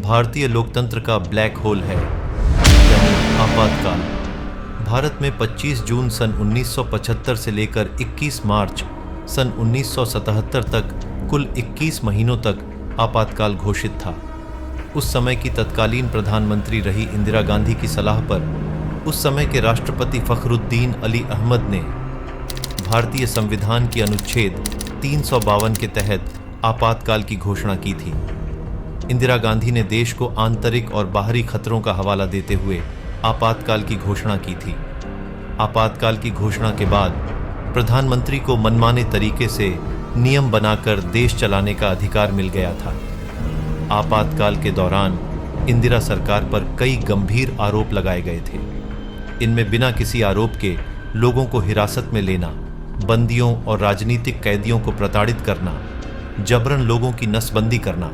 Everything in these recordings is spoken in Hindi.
भारतीय लोकतंत्र का ब्लैक होल है, यानी आपातकाल। भारत में 25 जून सन 1975 से लेकर 21 मार्च सन 1977 तक कुल 21 महीनों तक आपातकाल घोषित था। उस समय की तत्कालीन प्रधानमंत्री रही इंदिरा गांधी की सलाह पर उस समय के राष्ट्रपति फखरुद्दीन अली अहमद ने भारतीय संविधान की अनुच्छेद 352 के तहत आपातकाल की घोषणा की थी। इंदिरा गांधी ने देश को आंतरिक और बाहरी खतरों का हवाला देते हुए आपातकाल की घोषणा की थी। आपातकाल की घोषणा के बाद प्रधानमंत्री को मनमाने तरीके से नियम बनाकर देश चलाने का अधिकार मिल गया था। आपातकाल के दौरान इंदिरा सरकार पर कई गंभीर आरोप लगाए गए थे। इनमें बिना किसी आरोप के लोगों को हिरासत में लेना, बंदियों और राजनीतिक कैदियों को प्रताड़ित करना, जबरन लोगों की नसबंदी करना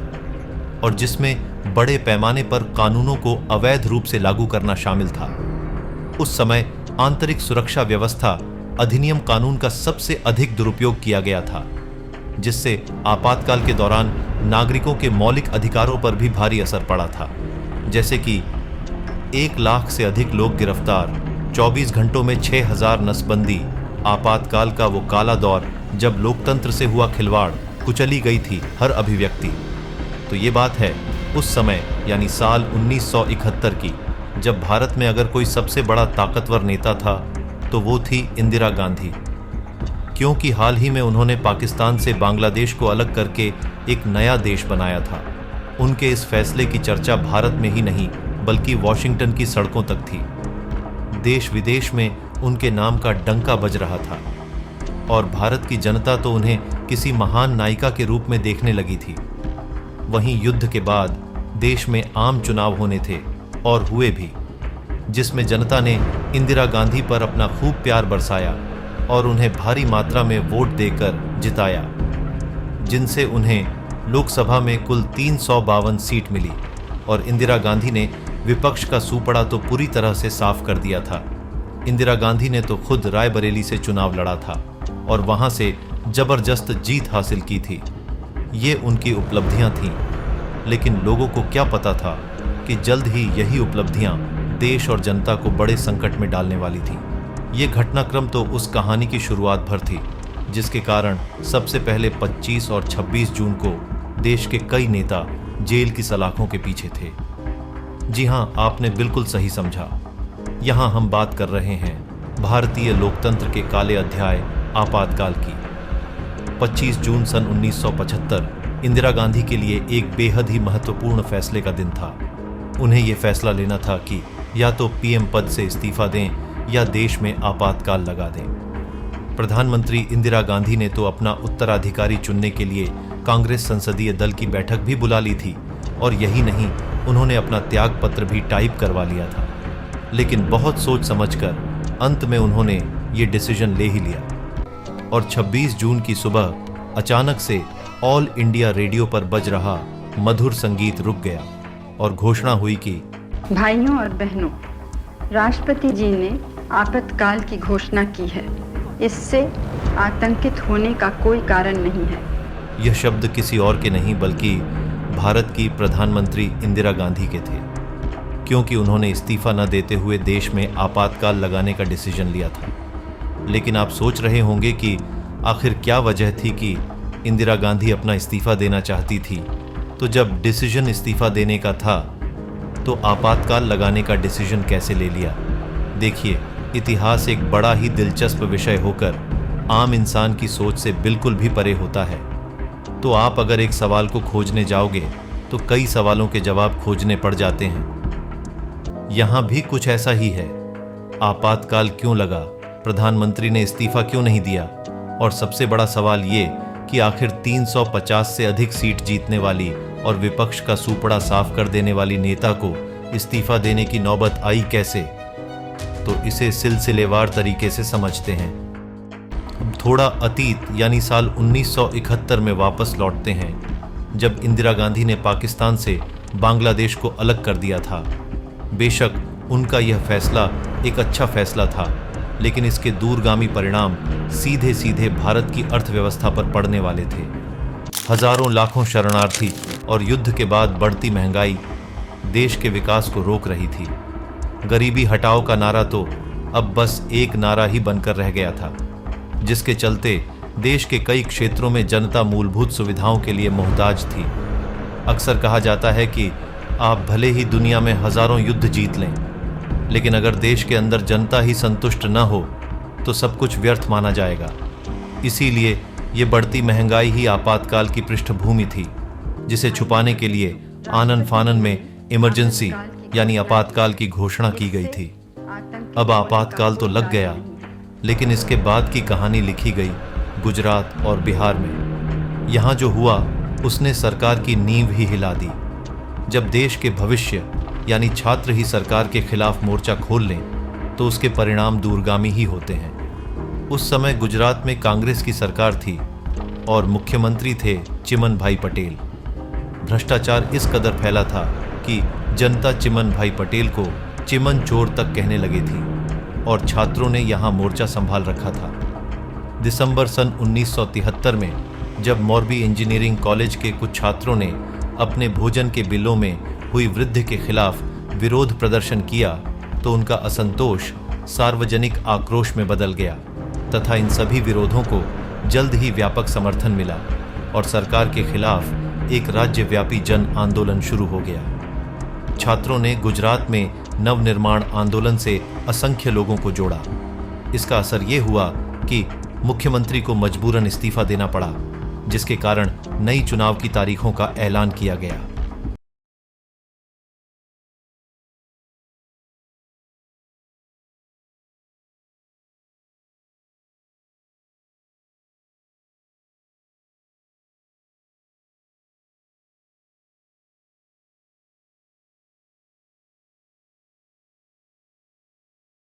और जिसमें बड़े पैमाने पर कानूनों को अवैध रूप से लागू करना शामिल था। उस समय आंतरिक सुरक्षा व्यवस्था अधिनियम कानून का सबसे अधिक दुरुपयोग किया गया था, जिससे आपातकाल के दौरान नागरिकों के मौलिक अधिकारों पर भी भारी असर पड़ा था। जैसे कि 1 लाख से अधिक लोग गिरफ्तार, 24 घंटों में 6000 नसबंदी, आपातकाल का वो काला दौर जब लोकतंत्र से हुआ खिलवाड़, कुचली गई थी हर अभिव्यक्ति। तो ये बात है उस समय यानी साल 1971 की, जब भारत में अगर कोई सबसे बड़ा ताकतवर नेता था तो वो थी इंदिरा गांधी। क्योंकि हाल ही में उन्होंने पाकिस्तान से बांग्लादेश को अलग करके एक नया देश बनाया था। उनके इस फैसले की चर्चा भारत में ही नहीं बल्कि वॉशिंगटन की सड़कों तक थी। देश विदेश में उनके नाम का डंका बज रहा था और भारत की जनता तो उन्हें किसी महान नायिका के रूप में देखने लगी थी। वहीं युद्ध के बाद देश में आम चुनाव होने थे और हुए भी, जिसमें जनता ने इंदिरा गांधी पर अपना खूब प्यार बरसाया और उन्हें भारी मात्रा में वोट देकर जिताया, जिनसे उन्हें लोकसभा में कुल 352 सीट मिली और इंदिरा गांधी ने विपक्ष का सूपड़ा तो पूरी तरह से साफ कर दिया था। इंदिरा गांधी ने तो खुद रायबरेली से चुनाव लड़ा था और वहां से जबरदस्त जीत हासिल की थी। ये उनकी उपलब्धियां थीं, लेकिन लोगों को क्या पता था कि जल्द ही यही उपलब्धियां देश और जनता को बड़े संकट में डालने वाली थी। ये घटनाक्रम तो उस कहानी की शुरुआत भर थी, जिसके कारण सबसे पहले 25 और 26 जून को देश के कई नेता जेल की सलाखों के पीछे थे। जी हां, आपने बिल्कुल सही समझा। यहां हम बात कर रहे हैं भारतीय लोकतंत्र के काले अध्याय आपातकाल की। 25 जून सन 1975 इंदिरा गांधी के लिए एक बेहद ही महत्वपूर्ण फैसले का दिन था। उन्हें यह फैसला लेना था कि या तो पीएम पद से इस्तीफा दें या देश में आपातकाल लगा दें। प्रधानमंत्री इंदिरा गांधी ने तो अपना उत्तराधिकारी चुनने के लिए कांग्रेस संसदीय दल की बैठक भी बुला ली थी और यही नहीं, उन्होंने अपना त्याग पत्र भी टाइप करवा लिया था। लेकिन बहुत सोच समझकर अंत में उन्होंने ये डिसीजन ले ही लिया और 26 जून की सुबह अचानक से ऑल इंडिया रेडियो पर बज रहा मधुर संगीत रुक गया और घोषणा हुई कि भाइयों और बहनों, राष्ट्रपति जी ने आपातकाल की घोषणा की है। इससे आतंकित होने का कोई कारण नहीं है। यह शब्द किसी और के नहीं बल्कि भारत की प्रधानमंत्री इंदिरा गांधी के थे, क्योंकि उन्होंने इस्तीफा न देते हुए देश में आपातकाल लगाने का डिसीजन लिया था। लेकिन आप सोच रहे होंगे कि आखिर क्या वजह थी कि इंदिरा गांधी अपना इस्तीफा देना चाहती थी। तो जब डिसीजन इस्तीफा देने का था तो आपातकाल लगाने का डिसीजन कैसे ले लिया? देखिए, इतिहास एक बड़ा ही दिलचस्प विषय होकर आम इंसान की सोच से बिल्कुल भी परे होता है। तो आप अगर एक सवाल को खोजने जाओगे तो कई सवालों के जवाब खोजने पड़ जाते हैं। यहां भी कुछ ऐसा ही है। आपातकाल क्यों लगा? प्रधानमंत्री ने इस्तीफा क्यों नहीं दिया? और सबसे बड़ा सवाल ये कि आखिर 350 से अधिक सीट जीतने वाली और विपक्ष का सूपड़ा साफ कर देने वाली नेता को इस्तीफा देने की नौबत आई कैसे? तो इसे सिलसिलेवार तरीके से समझते हैं। अब थोड़ा अतीत यानी साल 1971 में वापस लौटते हैं, जब इंदिरा गांधी ने पाकिस्तान से बांग्लादेश को अलग कर दिया था। बेशक उनका यह फैसला एक अच्छा फैसला था, लेकिन इसके दूरगामी परिणाम सीधे सीधे भारत की अर्थव्यवस्था पर पड़ने वाले थे। हजारों लाखों शरणार्थी और युद्ध के बाद बढ़ती महंगाई देश के विकास को रोक रही थी। गरीबी हटाओ का नारा तो अब बस एक नारा ही बनकर रह गया था, जिसके चलते देश के कई क्षेत्रों में जनता मूलभूत सुविधाओं के लिए मोहताज थी। अक्सर कहा जाता है कि आप भले ही दुनिया में हजारों युद्ध जीत लें, लेकिन अगर देश के अंदर जनता ही संतुष्ट न हो तो सब कुछ व्यर्थ माना जाएगा। इसीलिए ये बढ़ती महंगाई ही आपातकाल की पृष्ठभूमि थी, जिसे छुपाने के लिए आनन फानन में इमरजेंसी यानी आपातकाल की घोषणा की गई थी। अब आपातकाल तो लग गया, लेकिन इसके बाद की कहानी लिखी गई गुजरात और बिहार में। यहाँ जो हुआ उसने सरकार की नींव ही हिला दी। जब देश के भविष्य यानी छात्र ही सरकार के खिलाफ मोर्चा खोल लें तो उसके परिणाम दूरगामी ही होते हैं। उस समय गुजरात में कांग्रेस की सरकार थी और मुख्यमंत्री थे चिमन भाई पटेल। भ्रष्टाचार इस कदर फैला था कि जनता चिमन भाई पटेल को चिमन चोर तक कहने लगी थी और छात्रों ने यहाँ मोर्चा संभाल रखा था। दिसंबर सन 1973 में जब मोरबी इंजीनियरिंग कॉलेज के कुछ छात्रों ने अपने भोजन के बिलों में हुई वृद्धि के खिलाफ विरोध प्रदर्शन किया तो उनका असंतोष सार्वजनिक आक्रोश में बदल गया तथा इन सभी विरोधों को जल्द ही व्यापक समर्थन मिला और सरकार के खिलाफ एक राज्यव्यापी जन आंदोलन शुरू हो गया। छात्रों ने गुजरात में नवनिर्माण आंदोलन से असंख्य लोगों को जोड़ा। इसका असर ये हुआ कि मुख्यमंत्री को मजबूरन इस्तीफा देना पड़ा, जिसके कारण नई चुनाव की तारीखों का ऐलान किया गया।